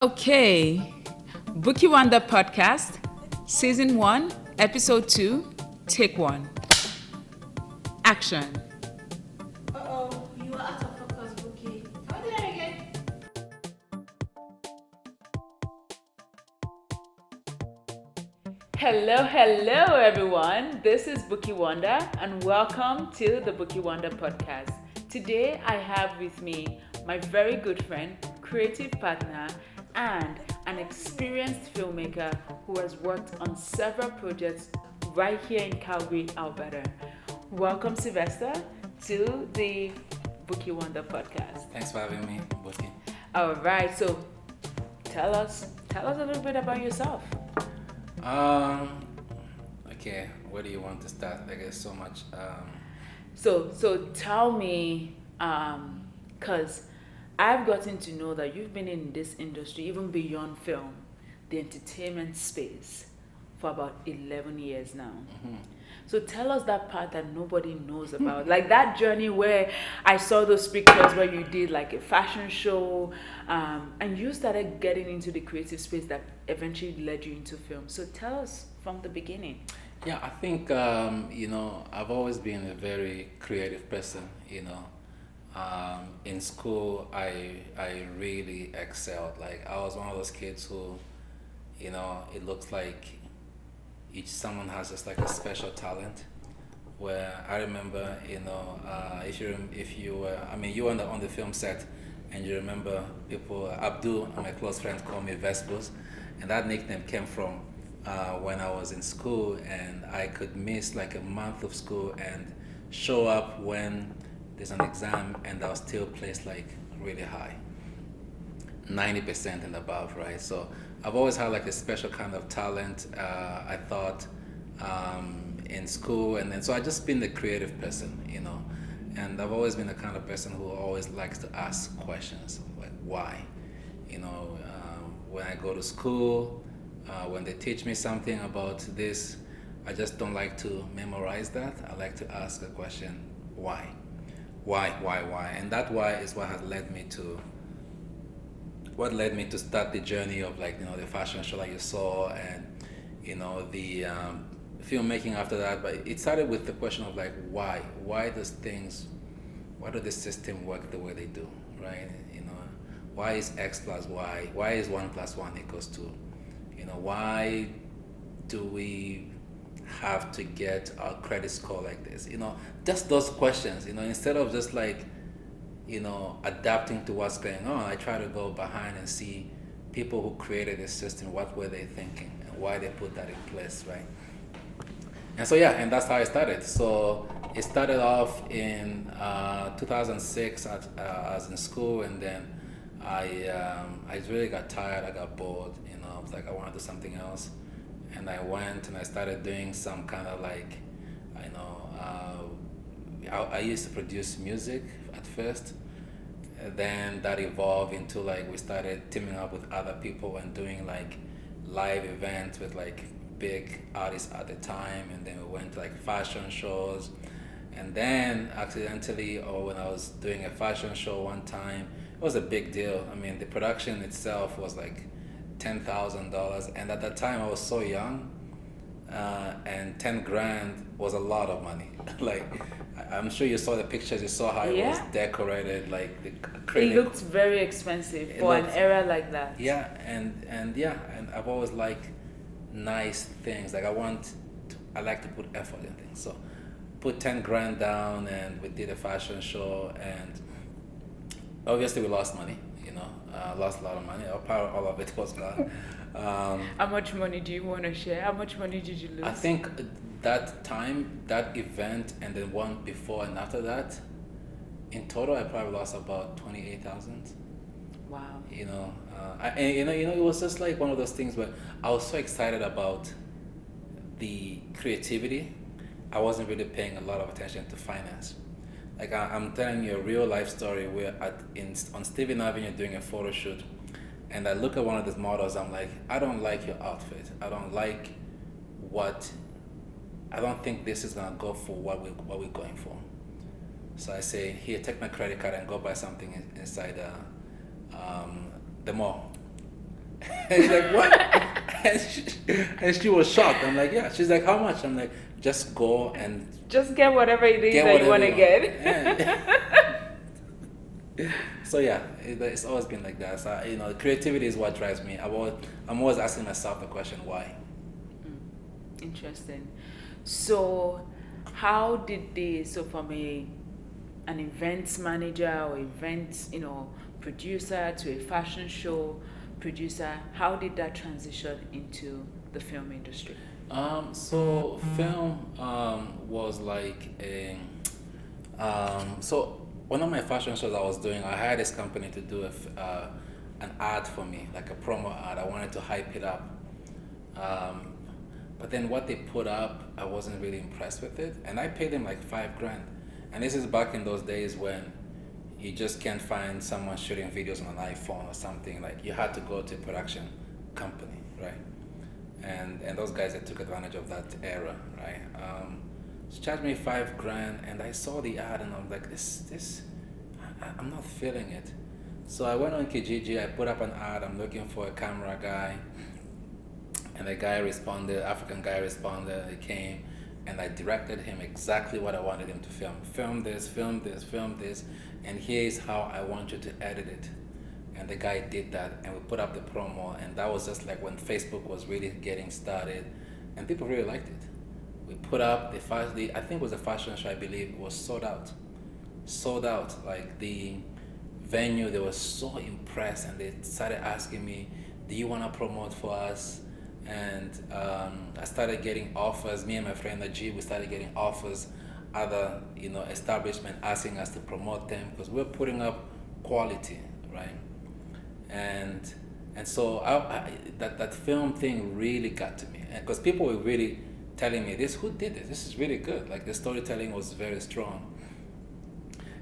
Okay, Bookie Wonder Podcast, Season 1, Episode 2, Take 1. Action. Uh-oh, you are out of focus, Bookie. How did I again? Hello, everyone. This is Bookie Wonder, and welcome to the Bookie Wonder Podcast. Today, I have with me my very good friend, creative partner, and an experienced filmmaker who has worked on several projects right here in Calgary, Alberta. Welcome, Sylvester, to the Bookie Wonder Podcast. Thanks for having me, Boki. All right, so tell us a little bit about yourself. Um, okay, where do you want to start? Like, there's so much. So tell me, cause I've gotten to know that you've been in this industry even beyond film, the entertainment space, for about 11 years now. So tell us that part that nobody knows about, like that journey where I saw those pictures where you did like a fashion show, and you started getting into the creative space that eventually led you into film. So tell us from the beginning. Yeah, I think I've always been a very creative person. In school, I really excelled. Like, I was one of those kids who, it looks like someone has just like a special talent. Where I remember, if you were, I mean, you were on the film set, and you remember people. Abdul, my close friends, call me Vespers, and that nickname came from when I was in school, and I could miss like a month of school and show up when there's an exam, and I'll still place like really high, 90% and above, right? So I've always had like a special kind of talent. I thought in school, and then so I just been the creative person. And I've always been the kind of person who always likes to ask questions like why. When I go to school, when they teach me something about this, I just don't like to memorize that. I like to ask a question: why? And that why is what led me to start the journey of the fashion show that you saw, and the filmmaking after that. But it started with the question of like why do the system work the way they do, right? Why is X plus Y? Why is 1 plus 1 equals 2? Why do we have to get our credit score like this? Just those questions. Instead of just adapting to what's going on, I try to go behind and see people who created this system. What were they thinking, and why they put that in place, right? And so and that's how I started. So it started off in 2006 I was in school, and then I really got tired. I got bored. I was like, I want to do something else, and I went and I started doing some kind of I used to produce music at first. And then that evolved into we started teaming up with other people and doing live events with big artists at the time, and then we went to fashion shows. And then accidentally, or when I was doing a fashion show one time, it was a big deal. I mean, the production itself was $10,000, and at that time I was so young, and 10 grand was a lot of money. I'm sure you saw the pictures, you saw how it was decorated, the It looked very expensive for an era like that. Yeah, and I've always liked nice things. I like to put effort in things. So put 10 grand down, and we did a fashion show, and obviously we lost money, lost a lot of money. All of it was gone. How much money do you want to share? How much money did you lose? I think that time, that event, and then one before and after that, in total, I probably lost about 28,000. Wow. It was just one of those things where I was so excited about the creativity. I wasn't really paying a lot of attention to finance. I'm telling you a real life story. We're on Stephen Avenue doing a photo shoot, and I look at one of these models. I'm like, I don't like your outfit. I don't think this is gonna go for what we're going for. So I say, here, take my credit card and go buy something inside the mall. And she's like, what? And she was shocked. I'm like, yeah. She's like, how much? I'm like, just go and Just get whatever it is get that you whatever want to you get. Yeah. So yeah, it's always been like that. So creativity is what drives me. I'm always asking myself the question, why? Interesting. So, how did so from an events manager or events, producer to a fashion show producer, how did that transition into the film industry? So film was like so one of my fashion shows I was doing, I hired this company to do an ad for me, like a promo ad. I wanted to hype it up. But then what they put up, I wasn't really impressed with it. And I paid them like $5,000. And this is back in those days when you just can't find someone shooting videos on an iPhone or something. Like you had to go to a production company, right? And those guys that took advantage of that era, right? She charged me $5,000, and I saw the ad, and I'm like, I'm not feeling it. So I went on Kijiji. I put up an ad. I'm looking for a camera guy, and the guy responded. African guy responded. He came, and I directed him exactly what I wanted him to film. Film this, film this, film this, and here's how I want you to edit it. And the guy did that, and we put up the promo, and that was just like when Facebook was really getting started, and people really liked it. We put up I think it was a fashion show, I believe. It was sold out. Like the venue, they were so impressed, and they started asking me, do you want to promote for us? And I started getting offers. Me and my friend Najib, we started getting offers, other establishment asking us to promote them, because we're putting up quality, right? And so that film thing really got to me, because people were really telling me, who did this? This is really good. Like the storytelling was very strong.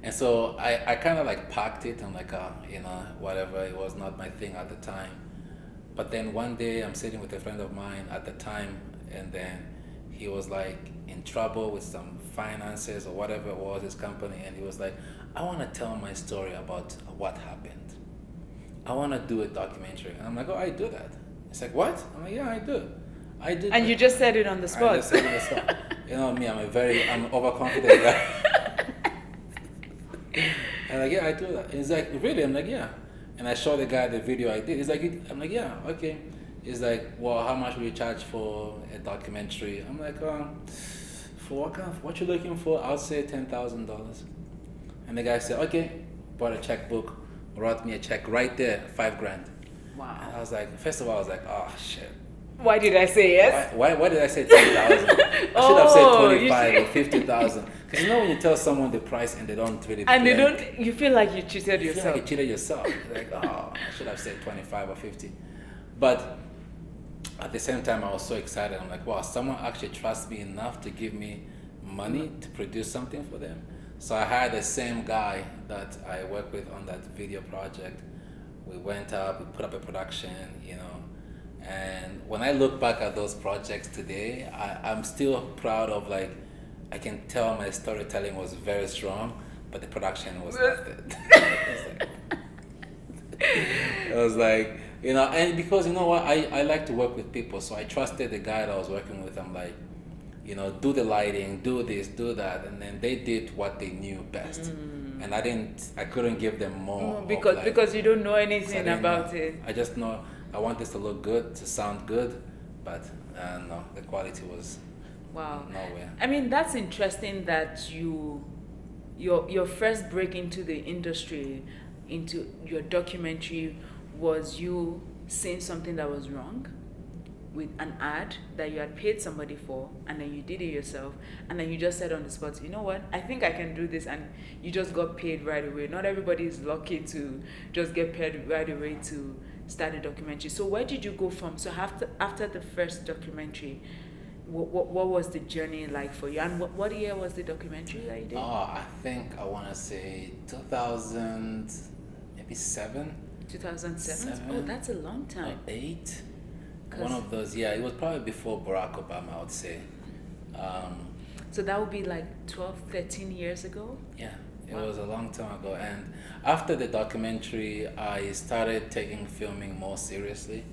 And so I kind of like parked it. I'm like, whatever. It was not my thing at the time. But then one day I'm sitting with a friend of mine at the time, and then he was like in trouble with some finances or whatever it was, his company, and he was like, I want to tell my story about what happened. I want to do a documentary. And I'm like, oh, I do that. It's like, what? I'm like, yeah, I do. And you just said it on the spot. I just said it on the spot. You know me, I'm overconfident guy. And like, yeah, I do that. He's like, really? I'm like, yeah. And I show the guy the video I did. He's like, I'm like, yeah, okay. He's like, well, how much will you charge for a documentary? I'm like, for what you looking for? I'll say $10,000. And the guy said, okay. Bought a checkbook, wrote me a check right there, $5,000. Wow. And I was like, first of all, I was like, oh shit. Why did I say yes? Why did I say 10,000? I should have said 25 or 50,000. Because when you tell someone the price and they don't really you feel like you cheated yourself. You feel like you cheated yourself. Like, I should have said 25 or 50. But at the same time, I was so excited. I'm like, wow, someone actually trusts me enough to give me money to produce something for them. So I hired the same guy that I worked with on that video project. We went up, we put up a production, and when I look back at those projects today, I'm still proud of, like, I can tell my storytelling was very strong, but the production was not it. It was like, and because what, I like to work with people, so I trusted the guy that I was working with. I'm like, do the lighting, do this, do that, and then they did what they knew best. And I couldn't give them more. Because you don't know anything about it. I just know I want this to look good, to sound good, but no, the quality was nowhere. I mean, that's interesting that your first break into the industry, into your documentary, was you seeing something that was wrong with an ad that you had paid somebody for, and then you did it yourself, and then you just said on the spot, you know what, I think I can do this, and you just got paid right away. Not everybody is lucky to just get paid right away to start a documentary. So where did you go from? So after the first documentary, what was the journey like for you? And what year was the documentary that you did? I think I want to say 2000, maybe 7. 2007? Oh, that's a long time. 8. One of those, yeah. It was probably before Barack Obama, I would say. So that would be like 12, 13 years ago? Yeah. It was a long time ago. And after the documentary, I started taking filming more seriously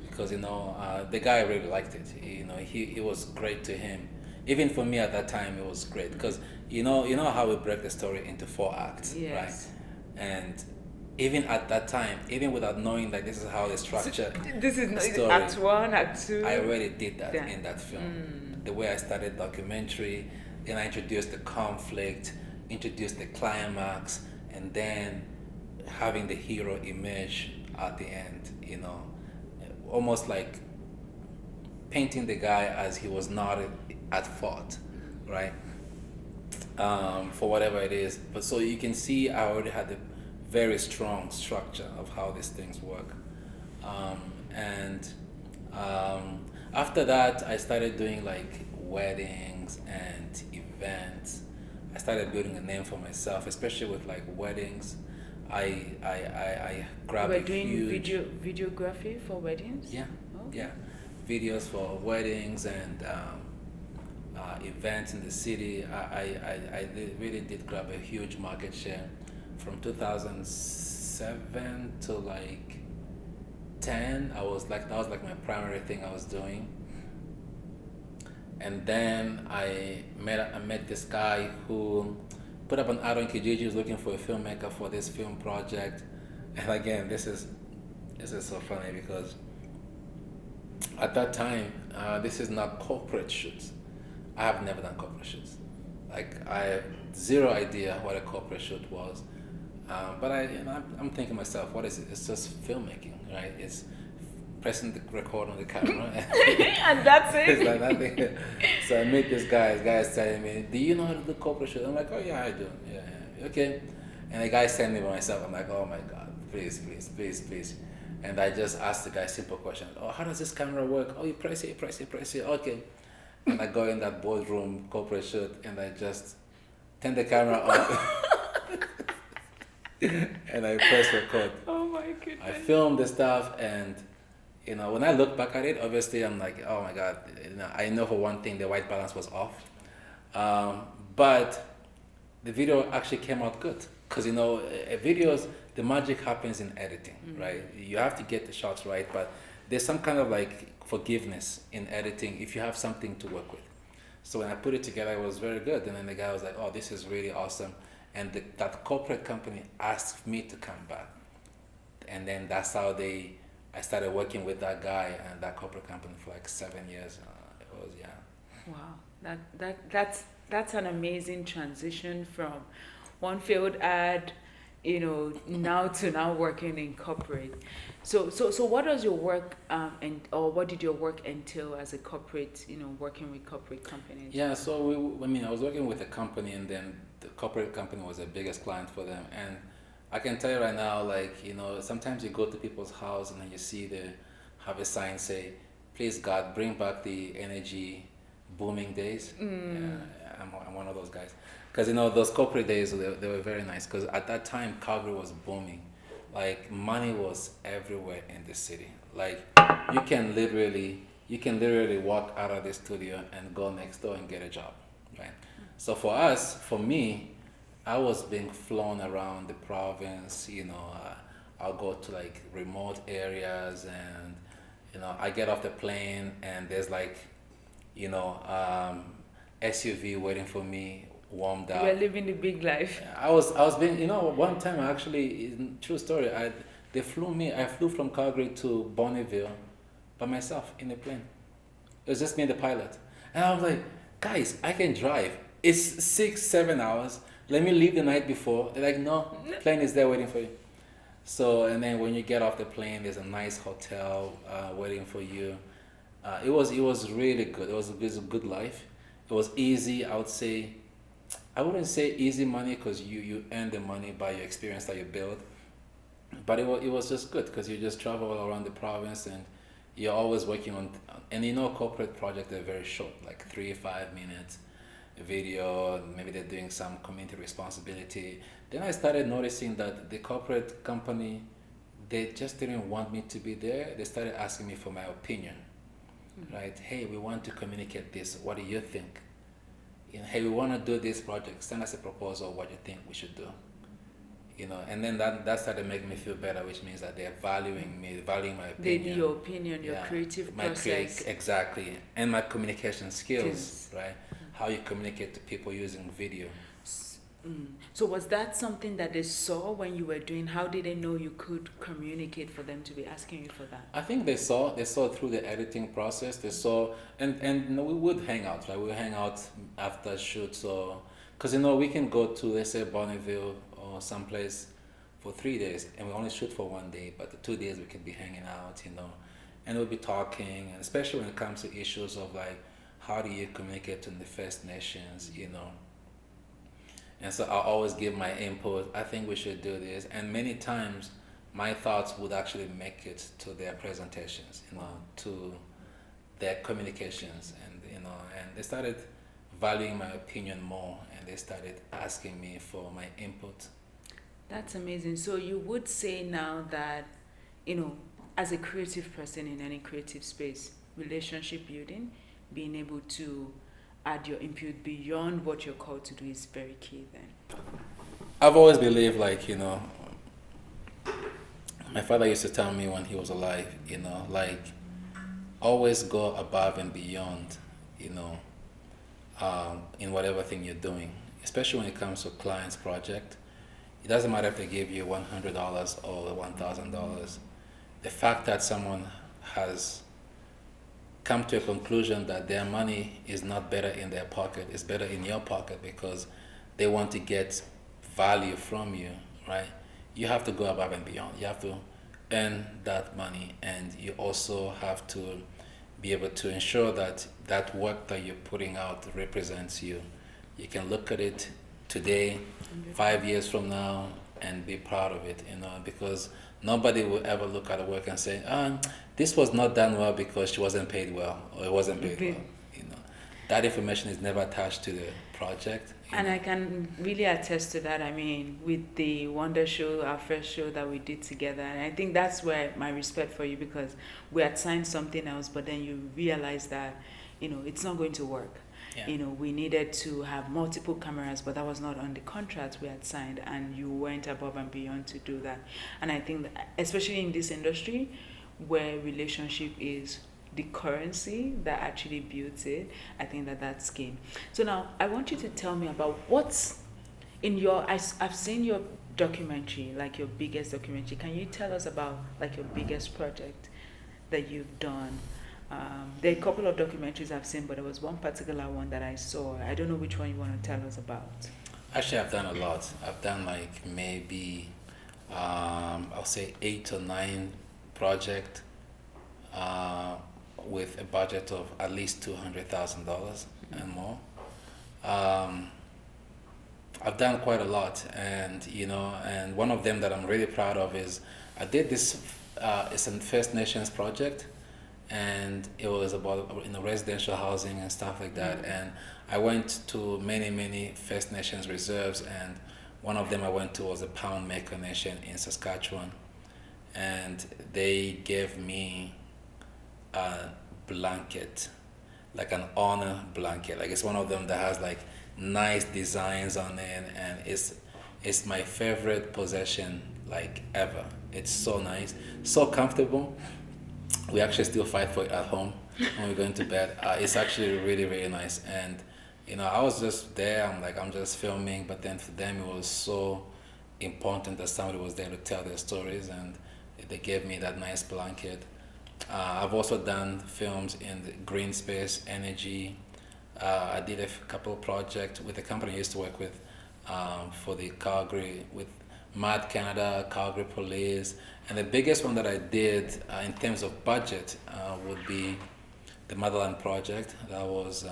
because, the guy really liked it. It was great to him. Even for me at that time, it was great because, you know how we break the story into 4 acts, Yes. right? And even at that time, even without knowing that this is how they structure This is the not story, Act 1, Act 2. I already did that Yeah. in that film. The way I started documentary, then I introduced the conflict, introduced the climax, and then having the hero emerge at the end, almost like painting the guy as he was not at fault, right? For whatever it is. But so you can see I already had a very strong structure of how these things work. And after that, I started doing like weddings and events. I started building a name for myself, especially with like weddings. I grabbed We're a doing huge videography for weddings? yeah, Oh. yeah, videos for weddings and events in the city. Really did grab a huge market share from 2007 to like 10. That was like my primary thing I was doing. And then I met this guy who put up an ad on Kijiji. He was looking for a filmmaker for this film project. And again, this is so funny because at that time, this is not corporate shoots. I have never done corporate shoots. Like I have zero idea what a corporate shoot was. But I'm thinking to myself, what is it? It's just filmmaking, right? It's pressing the record on the camera. And that's it. It's like nothing. So I meet this guy. This guy is telling me, "Do you know how to do corporate shoot?" I'm like, "Oh yeah, I do. Yeah. Okay." And the guy sent me by myself. I'm like, "Oh my God, please." And I just asked the guy simple question. "Oh, how does this camera work?" "Oh, you press it. Okay." And I go in that boardroom corporate shoot, and I just turn the camera on, and I press record. Oh my goodness. I filmed the stuff, and when I look back at it, obviously I'm like, oh my God, I know for one thing the white balance was off, but the video actually came out good because videos, the magic happens in editing, right? You have to get the shots right, but there's some kind of like forgiveness in editing if you have something to work with. So when I put it together, it was very good, and then the guy was like, oh, this is really awesome, and that corporate company asked me to come back, and then that's how I started working with that guy and that corporate company for like 7 years. It was, yeah. Wow, that's an amazing transition from one field ad, now to now working in corporate. So what does your work or what did your work entail as a corporate, working with corporate companies? Yeah, so I was working with a company, and then the corporate company was the biggest client for them, and I can tell you right now, like, sometimes you go to people's house and then you see they have a sign say, "Please God, bring back the energy booming days." Yeah, I'm one of those guys. Because, those corporate days, they were very nice. Because at that time, Calgary was booming. Like, money was everywhere in the city. Like, you can literally walk out of the studio and go next door and get a job, right? So for me, I was being flown around the province, I'll go to like remote areas, and, I get off the plane and there's like, SUV waiting for me, warmed up. We're living the big life. I was being, one time true story, I flew from Calgary to Bonneville by myself in a plane. It was just me and the pilot. And I was like, guys, I can drive. It's 6-7 hours. Let me leave the night before. They're like, no, plane is there waiting for you. So, and then when you get off the plane, there's a nice hotel waiting for you. It was really good. It was a good life. It was easy. I wouldn't say easy money because you earn the money by your experience that you build. But it was just good because you just travel all around the province, and you're always working on, and corporate projects are very short, like 3-5 minutes video. Maybe they're doing some community responsibility. Then I started noticing that the corporate company, they just didn't want me to be there. They started asking me for my opinion, right? Hey, we want to communicate this. What do you think? hey, we want to do this project. Send us a proposal. What you think we should do? And then that started making me feel better, which means that they're valuing me, valuing my opinion. Your opinion, your creative process. Exactly, and my communication skills, Yes. right? How you communicate to people using video. So was that something that they saw when you were doing? How did they know you could communicate for them to be asking you for that? I think they saw through the editing process. They saw, and we would hang out, right? We would hang out after shoots, or because we can go to, let's say, Bonneville or someplace for 3 days, and we only shoot for 1 day, but the 2 days we could be hanging out, and we'll be talking, and especially when it comes to issues of like, how do you communicate to the First Nations, And so I always give my input. I think we should do this, and many times my thoughts would actually make it to their presentations, to their communications, and and they started valuing my opinion more, and they started asking me for my input. That's amazing. So you would say now that, as a creative person in any creative space, relationship building, being able to add your input beyond what you're called to do is very key then. I've always believed, like, my father used to tell me when he was alive, like, always go above and beyond, in whatever thing you're doing, especially when it comes to client's project. It doesn't matter if they give you $100 or $1,000. The fact that someone has come to a conclusion that their money is not better in their pocket, it's better in your pocket, because they want to get value from you, right? You have to go above and beyond. You have to earn that money, and you also have to be able to ensure that that work that you're putting out represents you. You can look at it today, 5 years from now, and be proud of it, because nobody will ever look at a work and say, this was not done well because she wasn't paid well, or it wasn't paid well. That information is never attached to the project. And I can really attest to that. I mean, with the Wonder Show, our first show that we did together, and I think that's where my respect for you, because we had signed something else, but then you realize that, it's not going to work. Yeah. We needed to have multiple cameras, but that was not on the contract we had signed, and you went above and beyond to do that. And I think that, especially in this industry, where relationship is the currency that actually builds it, I think that that's key. So now I want you to tell me about what's in your, I've seen your documentary, like your biggest documentary. Can you tell us about like your biggest project that you've done? There are a couple of documentaries I've seen, but there was one particular one that I saw. I don't know which one you want to tell us about. Actually, I've done a lot. I've done like maybe, I'll say 8 or 9 projects with a budget of at least $200,000 and more. I've done quite a lot, and and one of them that I'm really proud of is I did this. It's a First Nations project, and it was about residential housing and stuff like that. And I went to many First Nations reserves, and one of them I went to was the Pound Maker Nation in Saskatchewan, and they gave me a blanket, like an honor blanket. Like, it's one of them that has like nice designs on it, and it's my favorite possession like ever. It's so nice, so comfortable. We actually still fight for it at home when we're going to bed. It's actually really nice. And I was just there, I'm just filming, but then for them it was so important that somebody was there to tell their stories, and they gave me that nice blanket. I've also done films in the green space, energy. I did a couple of projects with the company I used to work with, for the Calgary, with Mad Canada, Calgary Police. And the biggest one that I did in terms of budget would be the Motherland Project. That was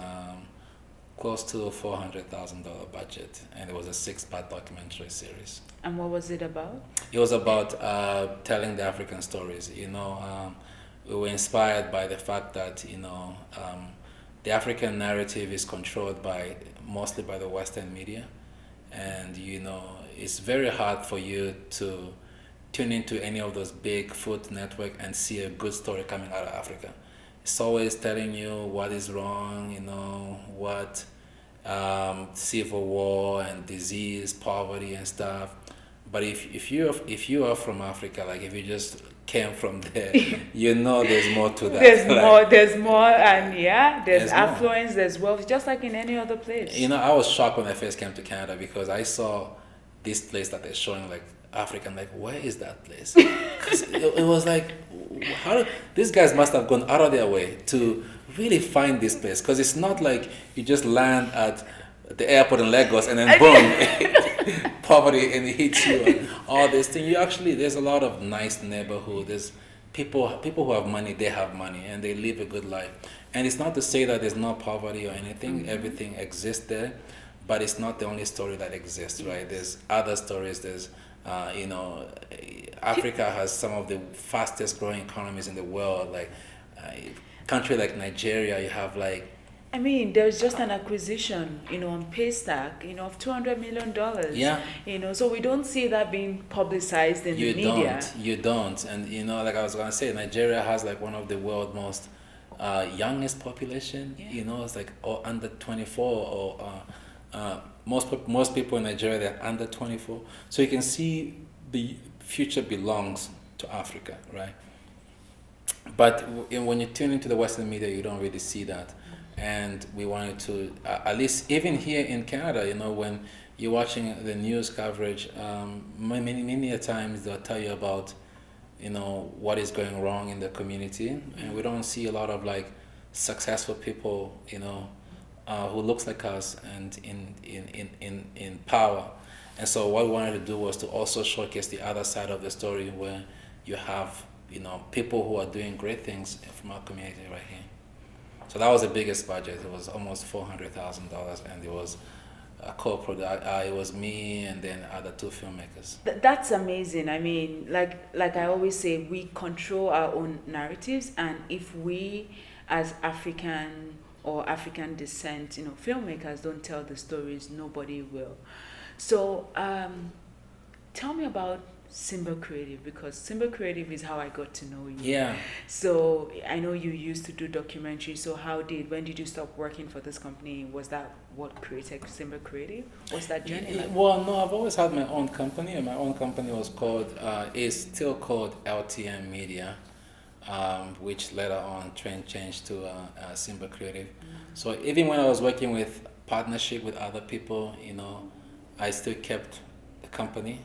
close to $400,000 budget, and it was a 6-part documentary series. And what was it about? It was about telling the African stories. We were inspired by the fact that the African narrative is controlled mostly by the Western media, and it's very hard for you to tune into any of those big food network and see a good story coming out of Africa. It's always telling you what is wrong, what civil war and disease, poverty and stuff. But if you are from Africa, like if you just came from there, you know there's more to that. There's more, and yeah, there's There's more. affluence, there's wealth, just like in any other place. You know, I was shocked when I first came to Canada because I saw this place that they're showing like Africa. I'm like, where is that place? 'Cause it was like, these guys must have gone out of their way to really find this place because it's not like you just land at the airport in Lagos and then boom, poverty and it hits you and all this thing. You actually, there's a lot of nice neighborhood. There's people who have money, they have money and they live a good life. And it's not to say that there's no poverty or anything. Everything exists there, but it's not the only story that exists, right? There's other stories. There's you know, Africa has some of the fastest growing economies in the world. Like country like Nigeria, you have like, I mean, there's just an acquisition, on Paystack, of $200 million. Yeah. So we don't see that being publicized in the media. You don't. And, like I was going to say, Nigeria has like one of the world's most youngest population. Yeah. It's like under 24 or most people in Nigeria, they're under 24. So you can see the future belongs to Africa, right? But when you tune into the Western media, you don't really see that. And we wanted to, at least even here in Canada, when you're watching the news coverage, many a times they'll tell you about, what is going wrong in the community. And we don't see a lot of like successful people, who looks like us and in power. And so what we wanted to do was to also showcase the other side of the story where you have, people who are doing great things from our community right here. So that was the biggest budget. It was almost $400,000, and it was a co-product. It was me and then other two filmmakers. That's amazing. I mean, like I always say, we control our own narratives, and if we, as African or African descent, filmmakers don't tell the stories, nobody will. So, tell me about Simba Creative, because Simba Creative is how I got to know you. Yeah. So I know you used to do documentaries. So when did you stop working for this company? Was that what created Simba Creative? What's that journey like? Well, no, I've always had my own company, and my own company was called, is still called LTM Media, which later on changed to Simba Creative. So even when I was working with partnership with other people, I still kept the company.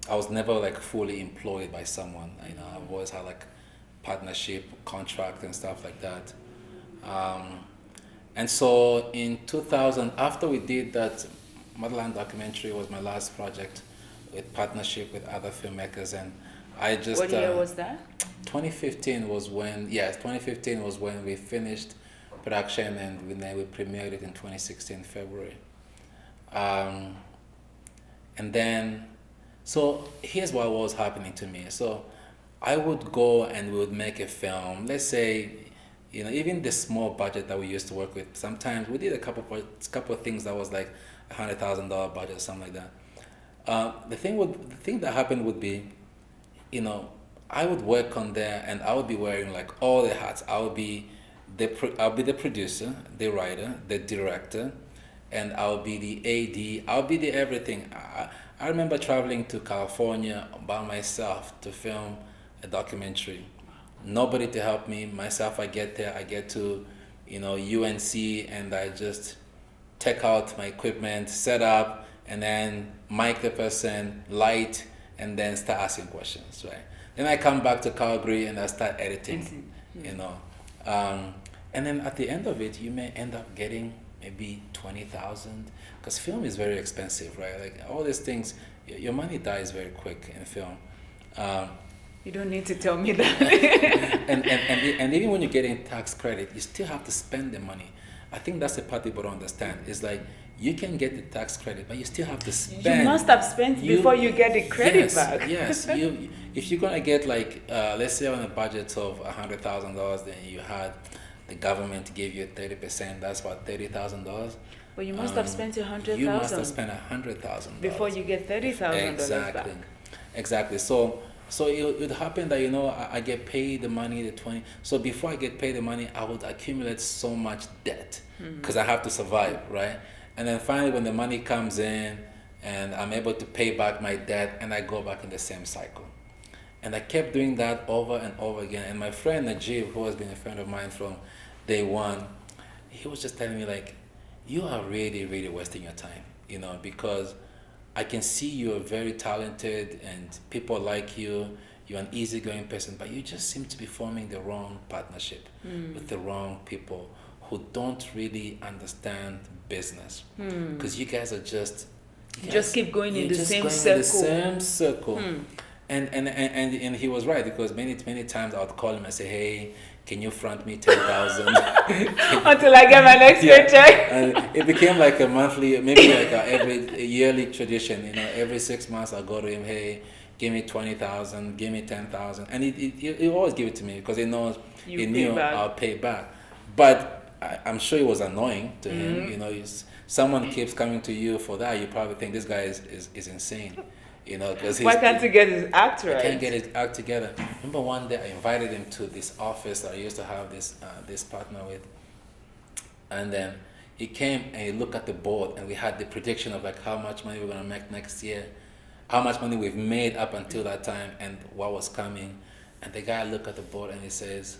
I was never like fully employed by someone. I've always had like partnership, contract, and stuff like that. And so in 2000, after we did that, Motherland documentary was my last project with partnership with other filmmakers, and I just. What year was that? 2015 was when. Yes, 2015 was when we finished production, and then we premiered it in 2016 February. And then, so here's what was happening to me. So I would go and we would make a film. Let's say, even the small budget that we used to work with, sometimes we did a couple of things that was like $100,000 budget or something like that. The thing that happened would be, I would work on there and I would be wearing like all the hats. I'll be the producer, the writer, the director, and I'll be the AD, I'll be the everything. I remember traveling to California by myself to film a documentary. Nobody to help me. Myself, I get there, I get to, UNC, and I just take out my equipment, set up, and then mic the person, light, and then start asking questions, right? Then I come back to Calgary and I start editing, and then at the end of it, you may end up getting maybe 20,000, because film is very expensive, right? Like all these things, your money dies very quick in film. You don't need to tell me that. and even when you're getting tax credit, you still have to spend the money. I think that's the part people don't understand. It's like you can get the tax credit, but you still have to spend. You must have spent before you get the credit back. Yes. If you're gonna get like, let's say on a budget of $100,000, then you had the government give you 30%. That's about $30,000. But you must have spent $100,000. You must have spent $100,000 before you get $30,000 back. Exactly. So So it would happen that, you know, I get paid the money, the 20. So before I get paid the money, I would accumulate so much debt because I have to survive, right? And then finally, when the money comes in and I'm able to pay back my debt, and I go back in the same cycle. And I kept doing that over and over again. And my friend Najib, who has been a friend of mine from day one, he was just telling me, like, you are really, really wasting your time, you know, because I can see you're very talented and people like you. You're an easygoing person, but you just seem to be forming the wrong partnership with the wrong people who don't really understand business. Because you guys are just keep going in you're the just same going circle. in the same circle. And he was right, because many times I would call him and say, hey, can you front me 10,000? Until I get my next paycheck. And it became like a monthly, maybe like a yearly tradition. You know, every 6 months I'll go to him, hey, give me 20,000, give me 10,000, and he always give it to me because he knows he knew I'll pay back. But I'm sure it was annoying to him. You know, someone keeps coming to you for that, you probably think this guy is insane. You know, because why can't he get his act right? He can't get his act together. Remember one day I invited him to this office that I used to have this partner with, and then he came and he looked at the board, and we had the prediction of like how much money we're gonna make next year, how much money we've made up until that time, and what was coming. And the guy looked at the board and he says,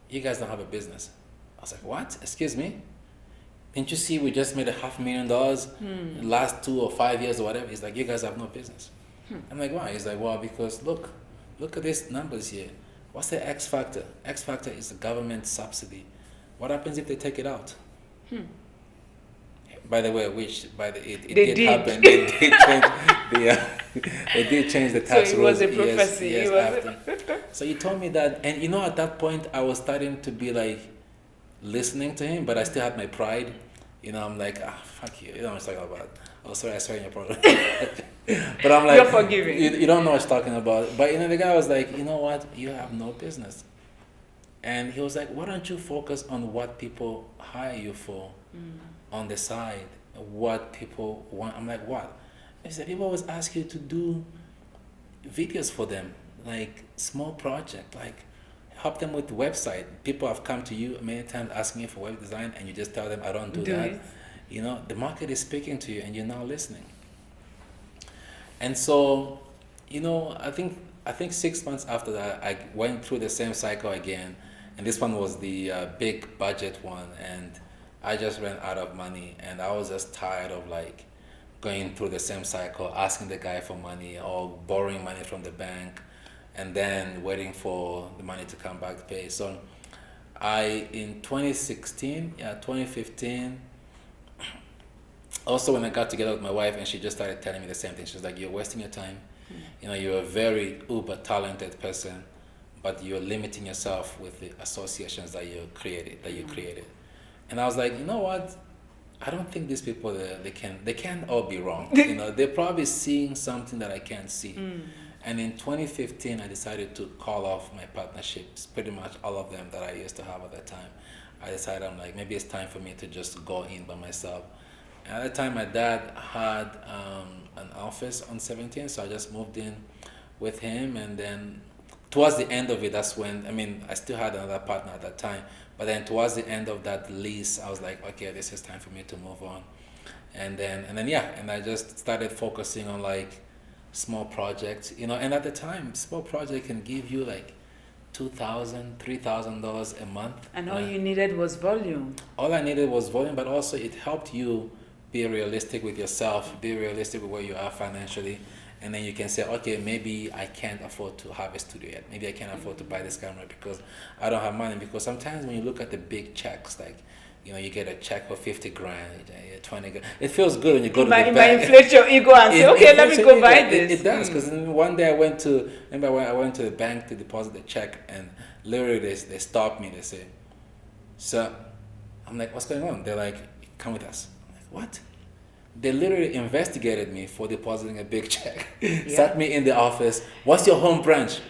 "You guys don't have a business." I was like, "What? Excuse me? Didn't you see we just made $500,000 in the last 2 or 5 years or whatever?" He's like, "You guys have no business." I'm like, "Why?" He's like, "Well, because look at these numbers here. What's the X factor? X factor is the government subsidy. What happens if they take it out?" By the way, it did happen. They did change they did change the tax so it rules. Was a prophecy. Yes, after. So he told me that, and you know, at that point I was starting to be like listening to him, but I still had my pride. You know, I'm like, fuck you. You know what I'm talking about. Oh, sorry, I swear in your problem. But I'm like, you're forgiving. You don't know what I'm talking about. But you know, the guy was like, you know what? You have no business. And he was like, why don't you focus on what people hire you for on the side? What people want. I'm like, what? He said, people always ask you to do videos for them, like small project, like help them with the website. People have come to you many times asking you for web design, and you just tell them, I don't do that. It. You know, the market is speaking to you and you're now listening. And so, you know, I think 6 months after that, I went through the same cycle again, and this one was the big budget one, and I just ran out of money, and I was just tired of like going through the same cycle, asking the guy for money or borrowing money from the bank, and then waiting for the money to come back to pay. So in 2015, also when I got together with my wife, and she just started telling me the same thing. She was like, you're wasting your time. You know, you're a very uber talented person, but you're limiting yourself with the associations that you created. And I was like, you know what? I don't think these people, they can't all be wrong. You know, they're probably seeing something that I can't see. And in 2015, I decided to call off my partnerships, pretty much all of them that I used to have at that time. I decided, I'm like, maybe it's time for me to just go in by myself. And at the time, my dad had an office on 17, so I just moved in with him. And then towards the end of it, that's when, I still had another partner at that time, but then towards the end of that lease, I was like, okay, this is time for me to move on. And then I just started focusing on like small projects, you know. And at the time, small project can give you like $2,000, $3,000 a month. And all you needed was volume. All I needed was volume, but also it helped you be realistic with yourself, be realistic with where you are financially. And then you can say, okay, maybe I can't afford to have a studio yet. Maybe I can't afford to buy this camera because I don't have money. Because sometimes when you look at the big checks, like, you know, you get a check for 50 grand, 20 grand. It feels good when you go to the bank. It might inflate your ego and say, okay, let me go buy this. It does, because one day I went to the bank to deposit the check, and literally they stopped me. They say, "Sir," I'm like, "What's going on?" They're like, "Come with us." I'm like, "What?" They literally investigated me for depositing a big check. Sat me in the office. "What's your home branch?"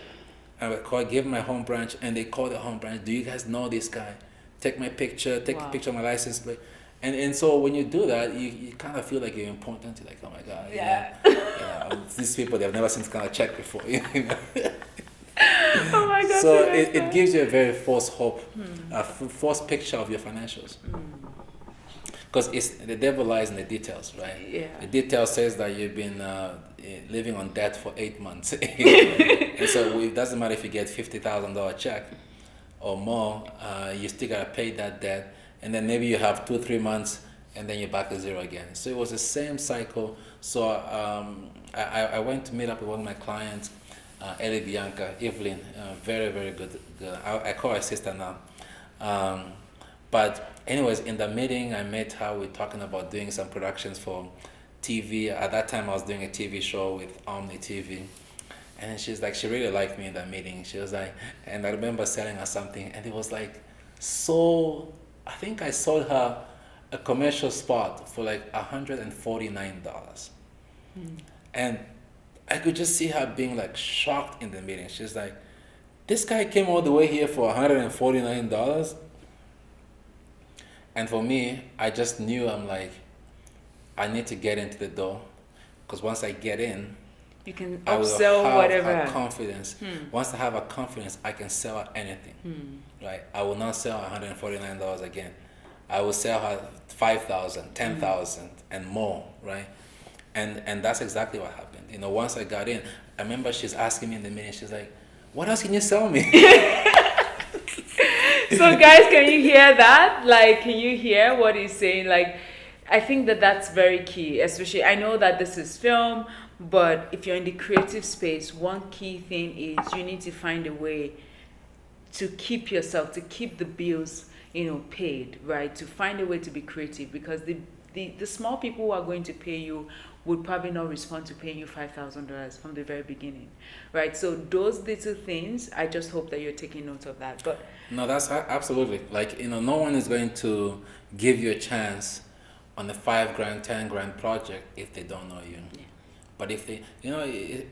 I gave my home branch, and they called the home branch. "Do you guys know this guy? Take my picture, take a picture of my license plate." And so when you do that, you kind of feel like you're important. You're like, oh my God, Yeah. these people, they've never seen this kind of check before. You know? Oh my God. So Sylvester. it gives you a very false hope, a false picture of your financials. Because the devil lies in the details, right? Yeah. The detail says that you've been living on debt for 8 months. And so it doesn't matter if you get $50,000 check or more, you still got to pay that debt. And then maybe you have 2-3 months and then you're back to zero again. So it was the same cycle. So I went to meet up with one of my clients, Ellie Bianca, Evelyn, very, very good girl. I call her sister now. But anyways, in the meeting, I met her. We're talking about doing some productions for TV. At that time, I was doing a TV show with Omni TV. And she's like, she really liked me in that meeting. She was like, and I remember selling her something, and it was like, so, I think I sold her a commercial spot for like $149. And I could just see her being like shocked in the meeting. She's like, this guy came all the way here for $149? And for me, I just knew, I'm like, I need to get into the door, because once I get in, You can I will upsell have whatever. a confidence. Once I have a confidence, I can sell her anything, right? I will not sell her $149 again. I will sell her 5,000, 10,000, and more, right? And that's exactly what happened. You know, once I got in, I remember she's asking me in the meeting, she's like, what else can you sell me? So guys, can you hear that? Like, can you hear what he's saying? Like, I think that that's very key, especially, I know that this is film, but if you're in the creative space, one key thing is you need to find a way to keep yourself, to keep the bills, paid, right? To find a way to be creative, because the small people who are going to pay you would probably not respond to paying you $5,000 from the very beginning, right? So those little things, I just hope that you're taking note of that. But no, that's absolutely, like, no one is going to give you a chance on a $5,000, $10,000 project if they don't know you. Yeah. But if they,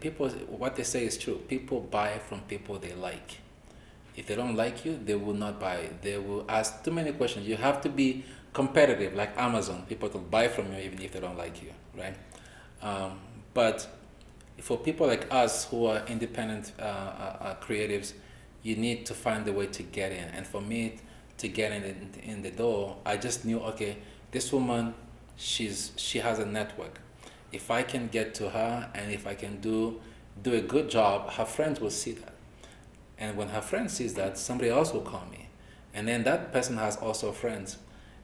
people, what they say is true. People buy from people they like. If they don't like you, they will not buy. They will ask too many questions. You have to be competitive, like Amazon. People will buy from you even if they don't like you, right? But for people like us who are independent creatives, you need to find a way to get in. And for me to get in the door, I just knew, okay, this woman, she has a network. If I can get to her, and if I can do a good job, her friends will see that. And when her friend sees that, somebody else will call me. And then that person has also friends.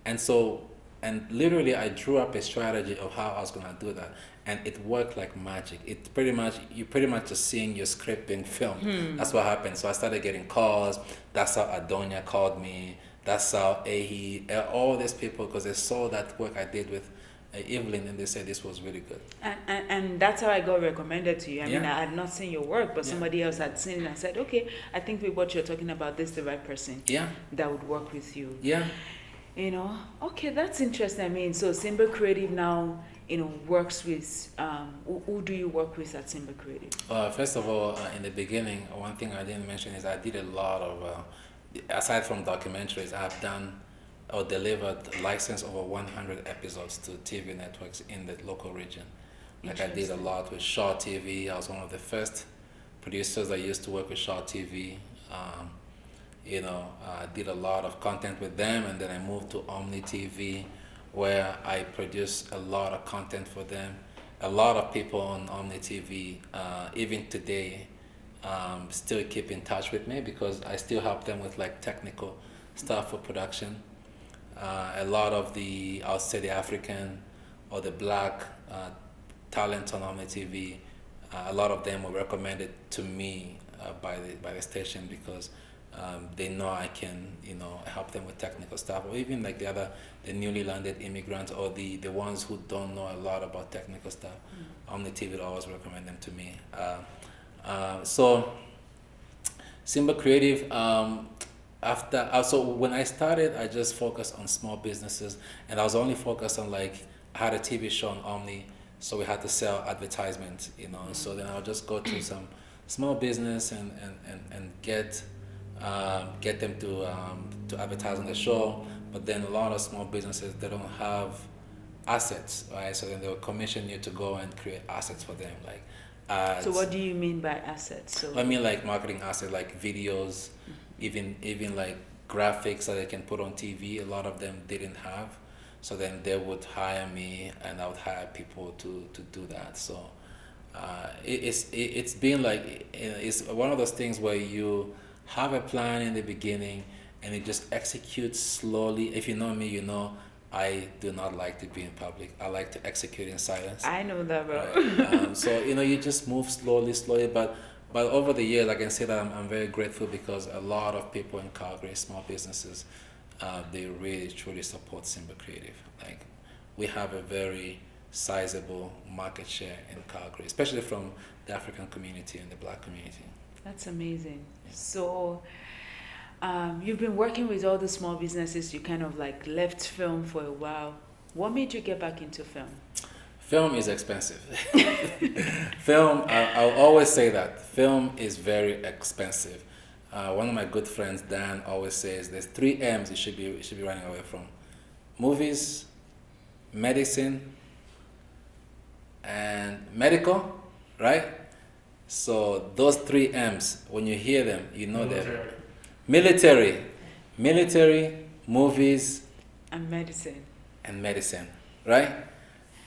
And so, and literally I drew up a strategy of how I was going to do that. And it worked like magic. You're pretty much just seeing your script being filmed. That's what happened. So I started getting calls. That's how Adonia called me. That's how Ahi, all these people, because they saw that work I did with Evelyn, and they said this was really good. And that's how I got recommended to you. I mean, Yeah. I had not seen your work, but Yeah. somebody else had seen it and said, okay, I think with what you're talking about, this is the right person Yeah, that would work with you. yeah. Okay, that's interesting. I mean, so Simba Creative now, works with, who do you work with at Simba Creative? First of all, in the beginning, one thing I didn't mention is I did a lot of, aside from documentaries, I have done or delivered licensed over 100 episodes to TV networks in the local region. Like I did a lot with Shaw TV. I was one of the first producers that used to work with Shaw TV. I did a lot of content with them, and then I moved to Omni TV, where I produced a lot of content for them. A lot of people on Omni TV, even today, still keep in touch with me because I still help them with like technical stuff for production. A lot of the African or the black talent on Omni TV, a lot of them were recommended to me by the station because they know I can help them with technical stuff, or even like the newly landed immigrants or the ones who don't know a lot about technical stuff. Omni TV would always recommend them to me. So Simba Creative, so when I started, I just focused on small businesses, and I was only focused on I had a TV show on Omni, so we had to sell advertisements, So then I'll just go to some small business and get them to advertise on the show. But then a lot of small businesses, they don't have assets, right? So then they'll commission you to go and create assets for them, like ads. So what do you mean by assets? So I mean like marketing assets, like videos, even like graphics that they can put on TV. A lot of them didn't have, so then they would hire me, and I would hire people to do that. So it's been like it's one of those things where you have a plan in the beginning, and you just execute slowly. If you know me, you know I do not like to be in public. I like to execute in silence. I know that, bro. Right. So you just move slowly, but over the years, I can say that I'm very grateful because a lot of people in Calgary, small businesses, they really truly support Simba Creative. Like, we have a very sizable market share in Calgary, especially from the African community and the Black community. That's amazing. So, you've been working with all the small businesses. You kind of like left film for a while. What made you get back into film? Film is expensive. Film, I'll always say that. Film is very expensive. One of my good friends, Dan, always says there's 3 M's you should be running away from: movies, medicine, and medical, right? So those 3 M's, when you hear them, you know that military, movies, And medicine. and medicine, right?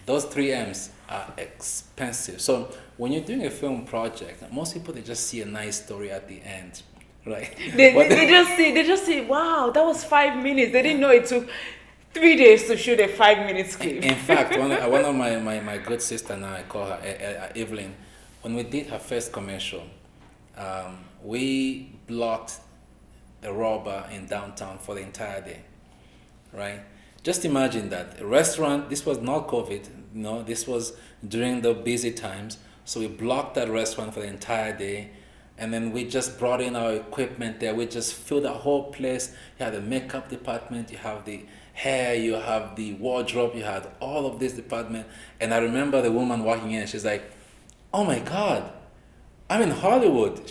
Those 3 M's are expensive. So when you're doing a film project, most people, they just see a nice story at the end, right? They just see, wow, that was 5 minutes. They didn't know it took 3 days to shoot a 5-minute clip. In fact, one of my good sister, now I call her Evelyn, when we did her first commercial, we blocked a robber in downtown for the entire day, right? Just imagine that a restaurant. This was not COVID, this was during the busy times. So we blocked that restaurant for the entire day, and then we just brought in our equipment there. We just filled the whole place. You have the makeup department, you have the hair, you have the wardrobe, you had all of this department. And I remember the woman walking in, she's like, "Oh my God, I'm in Hollywood."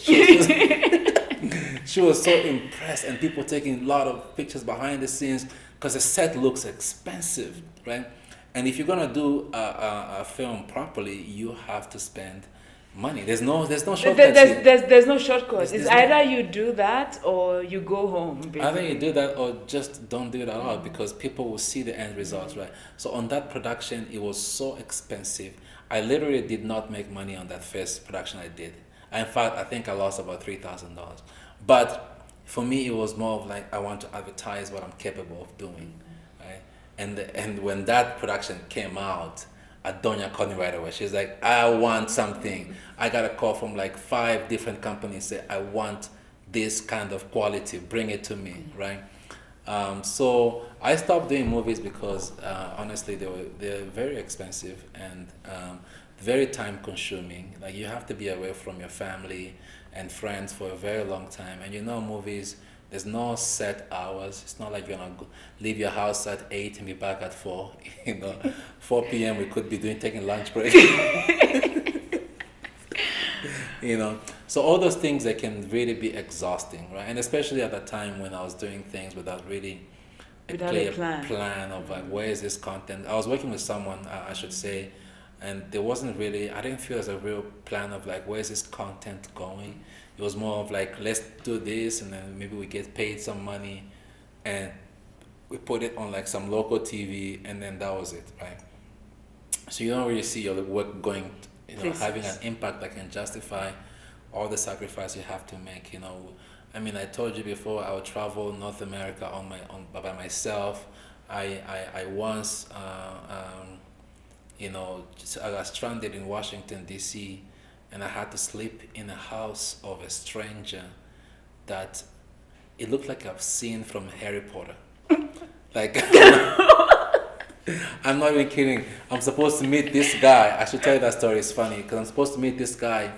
She was so impressed, and people taking a lot of pictures behind the scenes because the set looks expensive, right? And if you're gonna do a film properly, you have to spend money. There's no shortcut. There's no shortcut. It's either you do that or you go home. Basically. Either you do that or just don't do it at all, because people will see the end results, right? So on that production, it was so expensive. I literally did not make money on that first production I did. In fact, I think I lost about $3,000. But for me, it was more of like, I want to advertise what I'm capable of doing, right? And when that production came out, Adonia called me right away. She's like, "I want something." I got a call from like 5 different companies, say, "I want this kind of quality, bring it to me," right? So I stopped doing movies because honestly, they're very expensive and very time consuming. Like, you have to be away from your family and friends for a very long time. And movies, there's no set hours. It's not like you're gonna leave your house at 8 and be back at 4. 4 p.m. we could be taking lunch break. So all those things, they can really be exhausting, right? And especially at that time when I was doing things without really a plan of like, where is this content? I was working with someone, I should say, and there wasn't really, I didn't feel as a real plan of like, where is this content going? It was more of like, let's do this, and then maybe we get paid some money and we put it on like some local TV, and then that was it, right? So you don't really see your work going, having an impact that can justify all the sacrifice you have to make. I mean, I told you before, I would travel North America by myself. I once I got stranded in Washington, D.C., and I had to sleep in a house of a stranger that it looked like I've seen from Harry Potter. Like, I'm not even kidding. I'm supposed to meet this guy. I should tell you that story. It's funny because I'm supposed to meet this guy.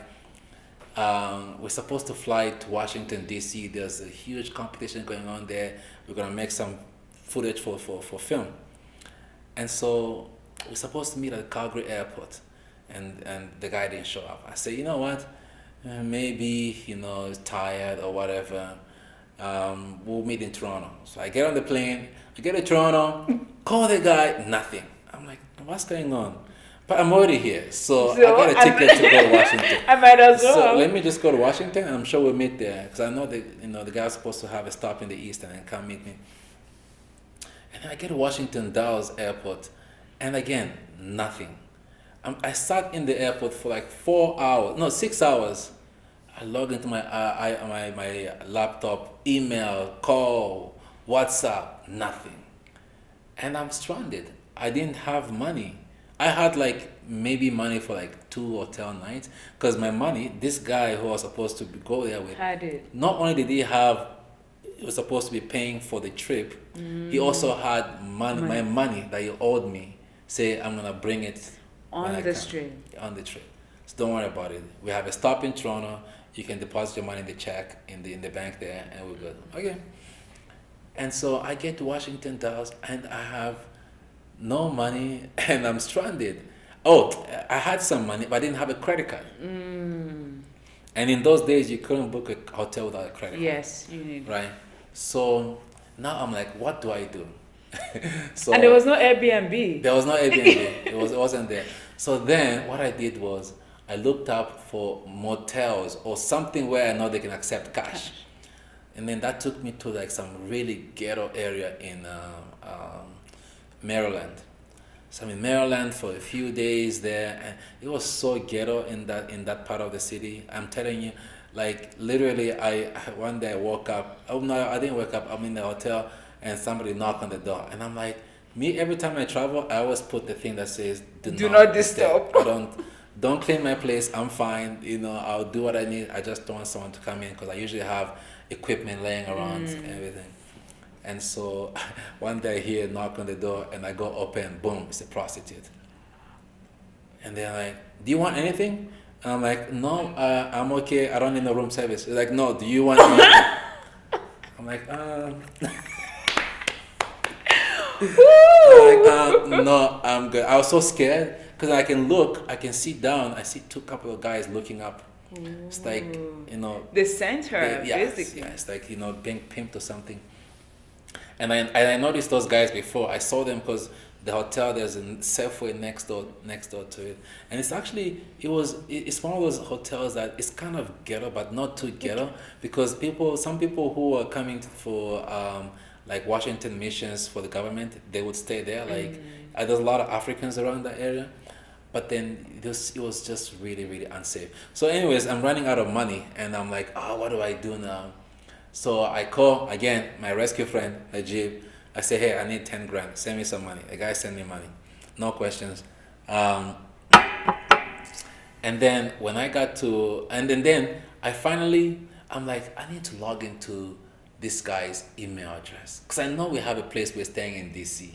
We're supposed to fly to Washington, D.C. There's a huge competition going on there. We're going to make some footage for film. And so we're supposed to meet at Calgary airport. And the guy didn't show up. I said, you know what? Maybe, he's tired or whatever. We'll meet in Toronto. So I get on the plane. I get to Toronto, call the guy, nothing. I'm like, what's going on? But I'm already here, so I got a ticket to go to Washington. I might as well. So let me just go to Washington, and I'm sure we'll meet there. Because I know that the guy's supposed to have a stop in the east and then come meet me. And then I get to Washington Dulles Airport, and again, nothing. I sat in the airport for like 6 hours. I log into my my laptop, email, call, WhatsApp, nothing. And I'm stranded. I didn't have money. I had like maybe money for like 2 hotel nights because my money, this guy who I was supposed to go there with, Had it. not only did he was supposed to be paying for the trip, he also had my money that he owed me. Say I'm gonna bring it On the trip. On the trip. So don't worry about it. We have a stop in Toronto. You can deposit your money in the check in the bank there, and we're good. Okay. And so I get to Washington Dulles, and I have no money, and I'm stranded. Oh, I had some money, but I didn't have a credit card. And in those days, you couldn't book a hotel without a credit card. Yes, you need. Right. So now I'm like, what do I do? So And there was no Airbnb. there was no Airbnb. it wasn't there. So then what I did was I looked up for motels or something where I know they can accept cash. And then that took me to like some really ghetto area in Maryland. So I'm in Maryland for a few days there, and it was so ghetto in that part of the city. I'm telling you, like literally, one day I woke up. Oh no, I didn't wake up. I'm in the hotel, and somebody knocked on the door, and I'm like, me every time I travel, I always put the thing that says do not disturb. I don't clean my place. I'm fine. I'll do what I need. I just don't want someone to come in because I usually have equipment laying around and everything. And so one day I hear a knock on the door, and I go open, boom, it's a prostitute. And they're like, do you want anything? And I'm like, no, I'm okay. I don't need no room service. They're like, no, do you want anything? I'm like, no, I'm good. I was so scared because I can sit down. I see couple of guys looking up. It's like, The center, yes, basically. yeah, it's like, being pimped or something. And I noticed those guys before. I saw them because the hotel, there's a Safeway next door to it, and it's actually it's one of those hotels that it's kind of ghetto but not too ghetto because some people who are coming for like Washington missions for the government, they would stay there. Like there's a lot of Africans around that area, but then it was just really, really unsafe. So anyways, I'm running out of money, and I'm like, what do I do now? So I call again my rescue friend Najib. I say, hey, I need 10 grand. Send me some money. The guy sent me money, no questions. And then when I got to, and then I'm like, I need to log into this guy's email address because I know we have a place we're staying in DC,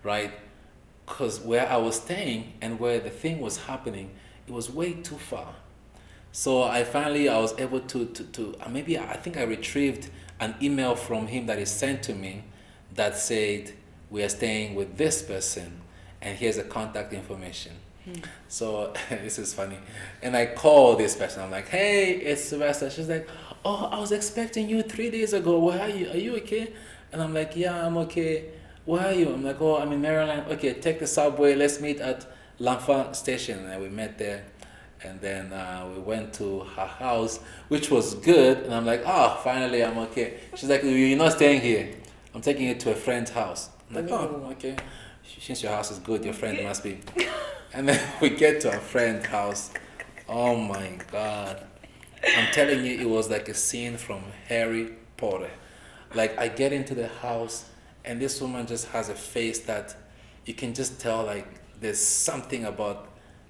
right? Because where I was staying and where the thing was happening, it was way too far. So I was able to maybe I think I retrieved an email from him that he sent to me that said, we are staying with this person and here's the contact information. So this is funny. And I call this person. I'm like, hey, it's Sylvester. She's like, oh, I was expecting you 3 days ago. Where are you? Are you okay? And I'm like, yeah, I'm okay. Where are you? I'm like, oh, I'm in Maryland. Okay, take the subway. Let's meet at L'Enfant Station. And we met there. And then we went to her house, which was good. And I'm like, finally, I'm okay. She's like, you're not staying here. I'm taking you to a friend's house. I'm like, okay. Since your house is good, your friend must be. And then we get to a friend's house. Oh my God. I'm telling you, it was like a scene from Harry Potter. Like, I get into the house, and this woman just has a face that you can just tell, like, there's something about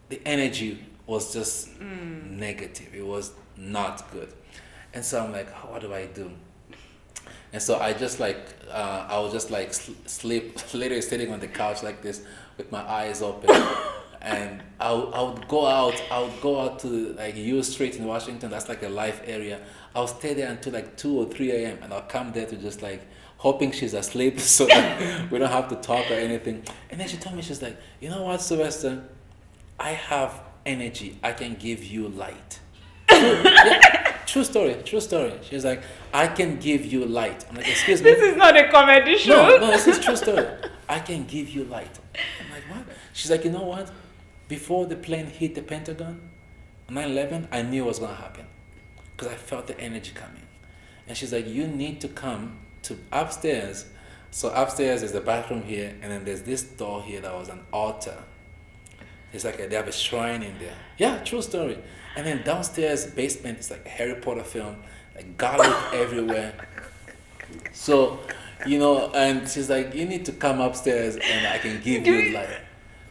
the energy was just negative. It was not good. And so I'm like, what do I do? And so I just like, I was just like sleep, literally sitting on the couch like this with my eyes open. And I would go out to like U Street in Washington. That's like a life area. I'll stay there until like 2 or 3 a.m. and I'll come there to just like hoping she's asleep so that we don't have to talk or anything. And then she told me, she's like, you know what, Sylvester? I have energy. I can give you light. Yeah. True story, true story. She's like, I can give you light. I'm like, excuse me. This is not a comedy show. No, this is true story. I can give you light. I'm like, what? She's like, you know what? Before the plane hit the Pentagon, 9/11, I knew it was going to happen because I felt the energy coming. And she's like, you need to come to upstairs. So upstairs is the bathroom here, and then there's this door here that was an altar. It's like they have a shrine in there. Yeah, true story. And then downstairs basement is like a Harry Potter film, like garlic everywhere. So, and she's like, you need to come upstairs and I can give you light.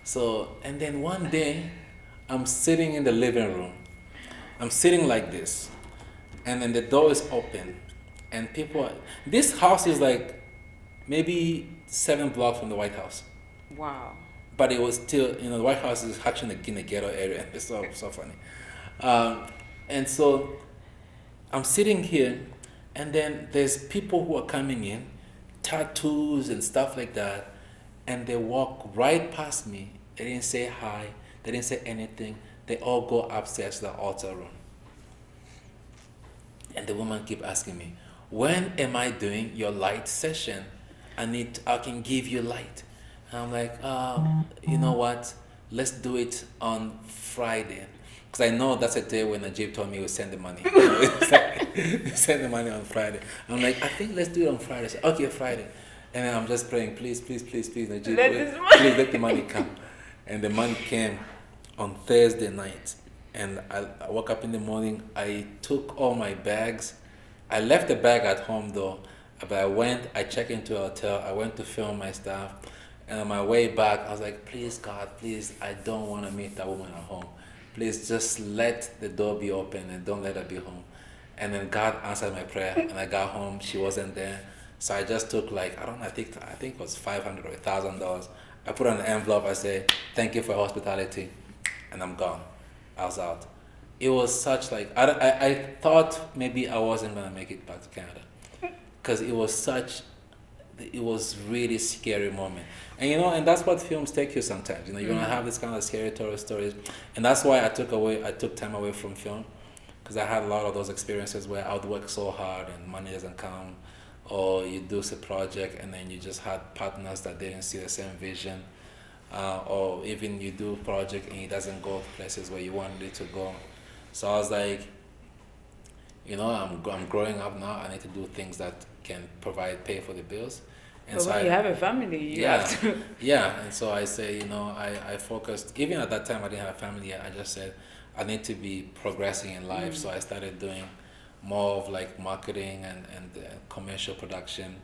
So, and then one day, I'm sitting in the living room. I'm sitting like this, and then the door is open, and this house is like maybe 7 blocks from the White House. Wow. But it was still, the White House is actually in the ghetto area. It's so funny. And so I'm sitting here, and then there's people who are coming in, tattoos and stuff like that, and they walk right past me. They didn't say hi. They didn't say anything. They all go upstairs to the altar room. And the woman keep asking me, when am I doing your light session? I can give you light. And I'm like, you know what? Let's do it on Friday. Because I know that's a day when Najib told me he would send the money. Send the money on Friday. I'm like, I think let's do it on Friday. So, okay, Friday. And then I'm just praying, please, Najib, please let the money come. And the money came on Thursday night. And I woke up in the morning. I took all my bags. I left the bag at home though. But I checked into a hotel. I went to film my stuff. And on my way back, I was like, please, God, please, I don't want to meet that woman at home. Please just let the door be open and don't let her be home. And then God answered my prayer. And I got home. She wasn't there. So I just took I think it was $500 or $1,000. I put it on an envelope. I said, thank you for your hospitality. And I'm gone. I was out. It was such I thought maybe I wasn't going to make it back to Canada. Because it was really scary moment. And and that's what films take you sometimes. You're going to have this kind of scary stories. And that's why I took time away from film. Because I had a lot of those experiences where I would work so hard and money doesn't come. Or you do a project and then you just had partners that didn't see the same vision. Or even you do a project and it doesn't go places where you wanted it to go. So I was like, I'm growing up now. I need to do things that can pay for the bills. And but when you have a family, you have to. Yeah, and so I say, I focused. Even at that time, I didn't have a family yet. I just said I need to be progressing in life. So I started doing more of marketing and commercial production,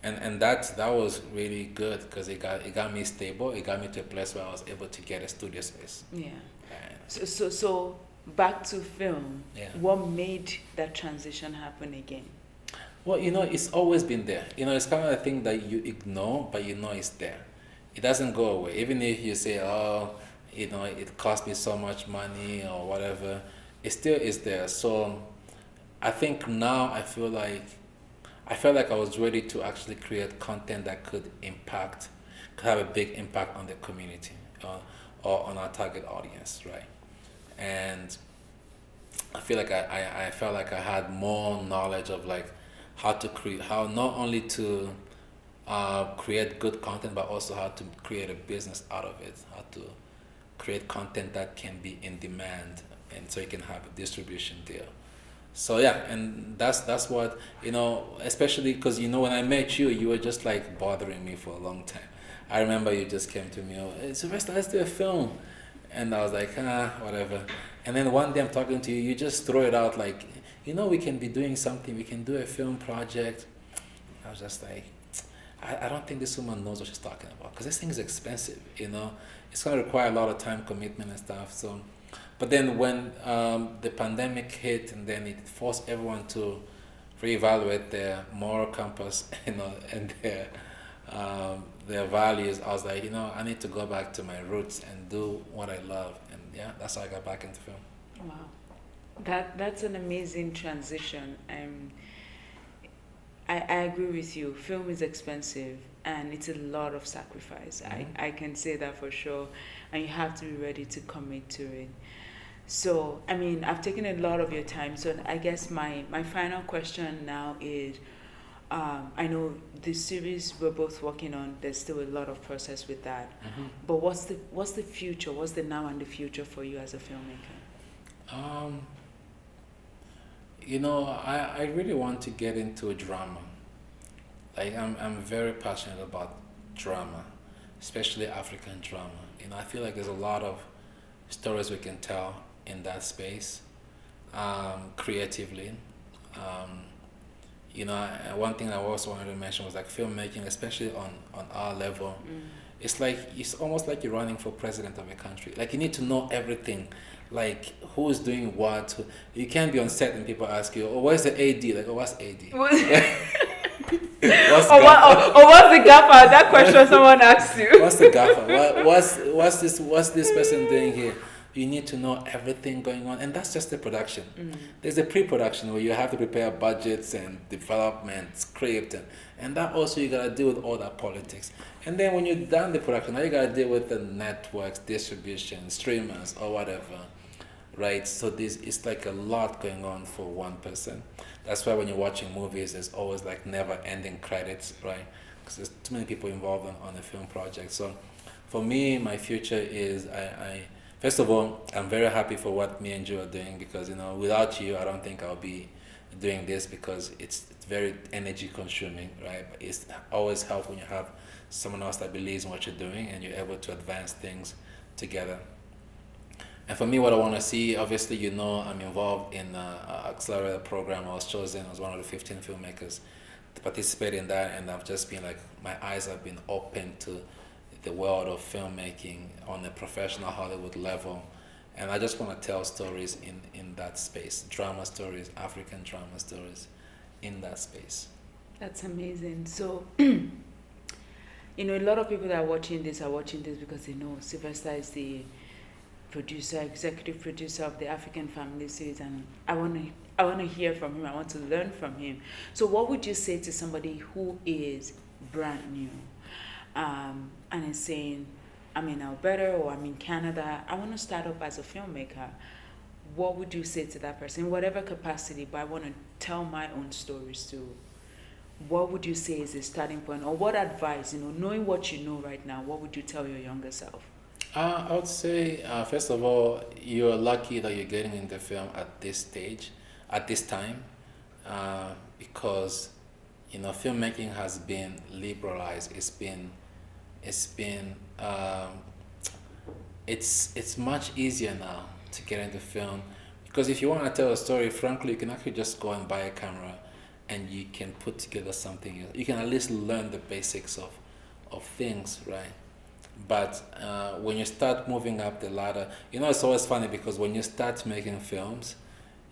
and that was really good because it got me stable. It got me to a place where I was able to get a studio space. Yeah. So back to film. Yeah. What made that transition happen again? Well, it's always been there. It's kind of a thing that you ignore, but it's there. It doesn't go away. Even if you say, it cost me so much money or whatever, it still is there. So I think now I felt like I was ready to actually create content that could have a big impact on the community or on our target audience, right? And I feel like I felt like I had more knowledge of how not only to create good content, but also how to create a business out of it, how to create content that can be in demand, and so you can have a distribution deal. So yeah, and that's what, especially because, when I met you, you were just bothering me for a long time. I remember you just came to me, hey, Sylvester, let's do a film. And I was like, whatever. And then one day I'm talking to you, you just throw it out we can be doing something, we can do a film project. I was just like, I don't think this woman knows what she's talking about, because this thing is expensive, It's going to require a lot of time commitment and stuff. So, but then when the pandemic hit, and then it forced everyone to reevaluate their moral compass, and their values, I was like, I need to go back to my roots and do what I love. And yeah, that's how I got back into film. Wow. That's an amazing transition. I agree with you. Film is expensive and it's a lot of sacrifice. I can say that for sure. And you have to be ready to commit to it. So, I mean, I've taken a lot of your time. So, I guess my final question now is, I know the series we're both working on. There's still a lot of process with that. But what's the future? What's the now and the future for you as a filmmaker? Um, I really want to get into a drama. Like I'm very passionate about drama, especially African drama. I feel like there's a lot of stories we can tell in that space, creatively. Um, One thing I also wanted to mention was like filmmaking, especially on our level. It's almost like you're running for president of a country. Like you need to know everything, like who is doing what. You can't be on set and people ask you, "Oh, where's the AD?" Like, "Oh, what's AD? What's gaffer? What's the gaffer? That question someone asked you. What's the gaffer? What's this person doing here?" You need to know everything going on, and that's just the production. There's a pre-production where you have to prepare budgets and development, script, and that also you gotta deal with all that politics. And then when you're done the production, now you gotta deal with the networks, distribution, streamers, or whatever, right? So this it's like a lot going on for one person. That's why when you're watching movies, there's always like never-ending credits, right? Because there's too many people involved on a film project. So for me, my future is I first of all, I'm very happy for what me and Joe are doing because without you, I don't think I'll be doing this because it's very energy consuming, right? But it's always helpful when you have someone else that believes in what you're doing and you're able to advance things together. And for me, what I want to see, obviously, I'm involved in an accelerator program. I was chosen as one of the 15 filmmakers to participate in that, and I've just been like, my eyes have been open to the world of filmmaking on a professional Hollywood level. And I just want to tell stories in that space, drama stories, African drama stories in that space. That's amazing. So, a lot of people that are watching this because they know Sylvester is the executive producer of the African Family Series, and I want to hear from him. I want to learn from him. So, what would you say to somebody who is brand new, and is saying, I'm in Alberta or I'm in Canada, I want to start up as a filmmaker? What would you say to that person, in whatever capacity? But I want to tell my own stories too. What would you say is a starting point, or what advice, knowing what you know right now, what would you tell your younger self? I would say, first of all, you're lucky that you're getting into film at this stage, at this time, because filmmaking has been liberalized. It's much easier now to get into film because if you want to tell a story, frankly, you can actually just go and buy a camera, and you can put together something. You can at least learn the basics of things, right? But when you start moving up the ladder, it's always funny because when you start making films,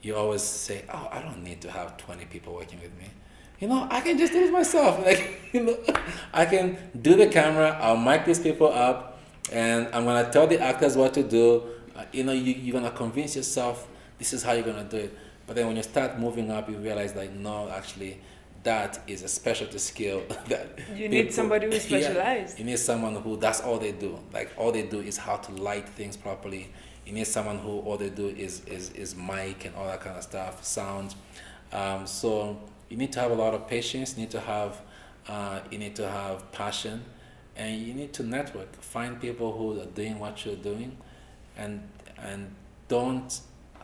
you always say, "Oh, I don't need to have 20 people working with me. I can just do it myself. Like, I can do the camera, I'll mic these people up, and I'm going to tell the actors what to do. You're going to convince yourself this is how you're going to do it." But then when you start moving up, you realize, like, no, actually, that is a specialty skill that You need somebody who's specialized. You need someone who that's all they do. Like all they do is how to light things properly. You need someone who all they do is mic and all that kind of stuff, sound. So you need to have a lot of patience. You need to have passion, and you need to network. Find people who are doing what you're doing, and don't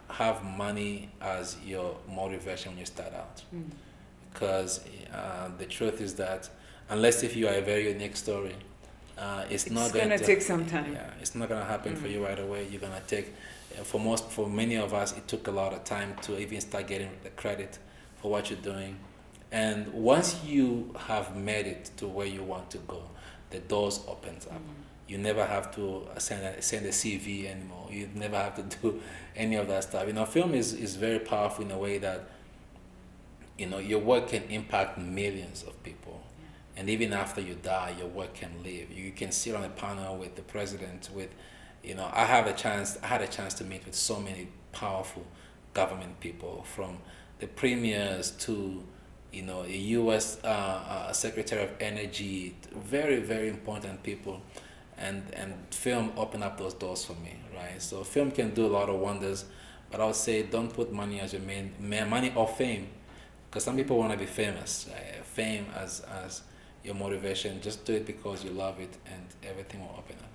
have money as your motivation when you start out. Because the truth is that unless if you are a very unique story, it's not going to take some time. Yeah, it's not going to happen for you right away. You're going to take, for many of us, it took a lot of time to even start getting the credit for what you're doing. And once you have made it to where you want to go, the doors opens up. You never have to send a CV anymore. You never have to do any of that stuff. Film is very powerful in a way that your work can impact millions of people. And even after you die, your work can live. You can sit on a panel with the president, I had a chance to meet with so many powerful government people, from the premiers to, a U.S. Secretary of Energy, very, very important people. and film opened up those doors for me, right? So film can do a lot of wonders, but I would say don't put money as your main money or fame, because some people want to be famous, right? Fame as your motivation. Just do it because you love it, and everything will open up.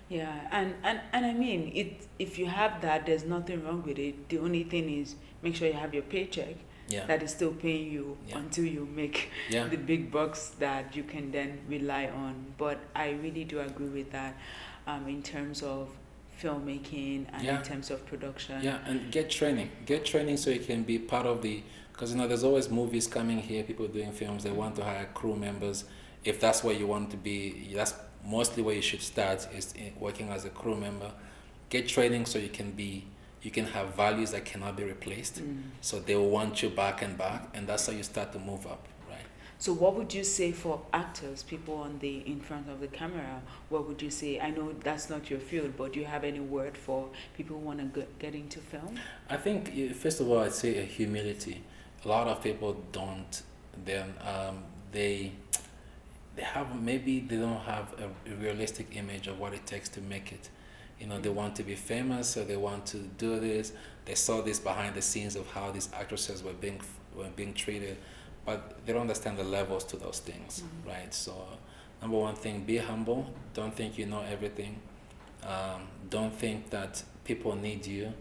Yeah, and I mean, if you have that, there's nothing wrong with it. The only thing is make sure you have your paycheck Yeah. that is still paying you Yeah. until you make Yeah. the big bucks that you can then rely on. But I really do agree with that in terms of filmmaking and Yeah. in terms of production. Yeah, and get training. Get training so you can be part of the. Because there's always movies coming here. People doing films. They want to hire crew members. If that's where you want to be, that's mostly where you should start. Is working as a crew member. Get training so you can have values that cannot be replaced. So they will want you back, and that's how you start to move up, right? So what would you say for actors, people in front of the camera? What would you say? I know that's not your field, but do you have any word for people who want to get into film? I think first of all, I'd say a humility. A lot of people don't. Then they they don't have a realistic image of what it takes to make it. They want to be famous, so they want to do this. They saw this behind the scenes of how these actresses were being treated, but they don't understand the levels to those things, right? So, number one thing, be humble. Don't think you know everything. Don't think that people need you.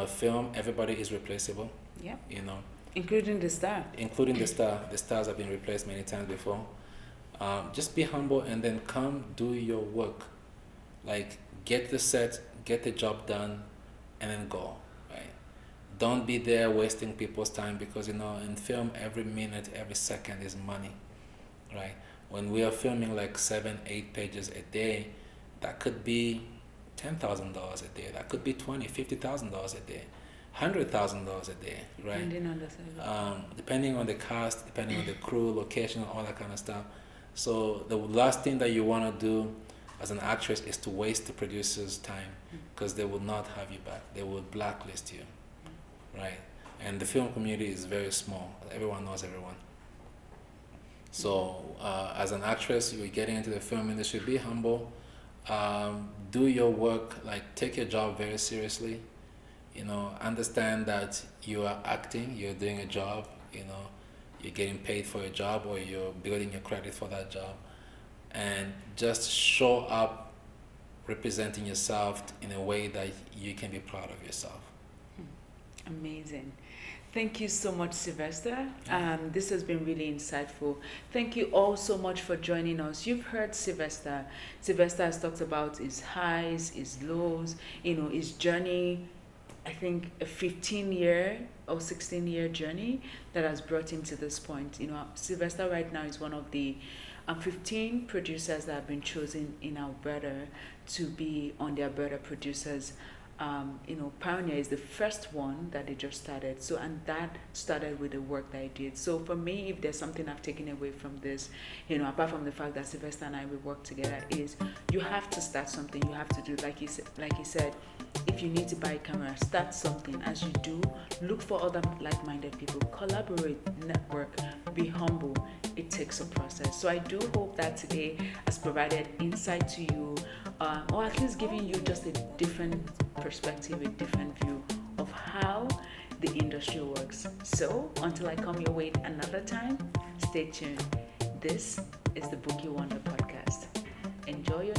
Film, everybody is replaceable. Yeah. You know, Including the star. including the star. The stars have been replaced many times before. Just be humble and then come do your work. Like, get the set, get the job done, and then go, right? Don't be there wasting people's time because, in film, every minute, every second is money, right? When we are filming like 7-8 pages a day, that could be $10,000 a day. That could be $50,000 a day, $100,000 a day, right? Depending on the size. Depending on the cast, depending on the crew, location, all that kind of stuff. So the last thing that you want to do as an actress is to waste the producer's time, because they will not have you back. They will blacklist you, right? And the film community is very small. Everyone knows everyone. So as an actress, you're getting into the film industry, be humble. Do your work, like take your job very seriously. Understand that you are acting, you're doing a job, you're getting paid for a job, or you're building your credit for that job. And just show up representing yourself in a way that you can be proud of yourself. Amazing. Thank you so much, Sylvester. This has been really insightful. Thank you all so much for joining us. You've heard Sylvester. Sylvester has talked about his highs, his lows, his journey. I think a 15-year or 16-year journey that has brought him to this point. Sylvester right now is one of the 15 producers that have been chosen in Alberta to be on the Alberta Producers. Pioneer is the first one that they just started. So, and that started with the work that I did. So for me, if there's something I've taken away from this, apart from the fact that Sylvester and I will work together, is you have to start something. You have to do, like he said, if you need to buy a camera, start something. As you do, look for other like-minded people, collaborate, network, be humble. It takes a process. So I do hope that today has provided insight to you, or at least giving you just a different perspective, a different view of how the industry works. So until I come your way another time, stay tuned. This is the Bookie Wonder podcast. Enjoy your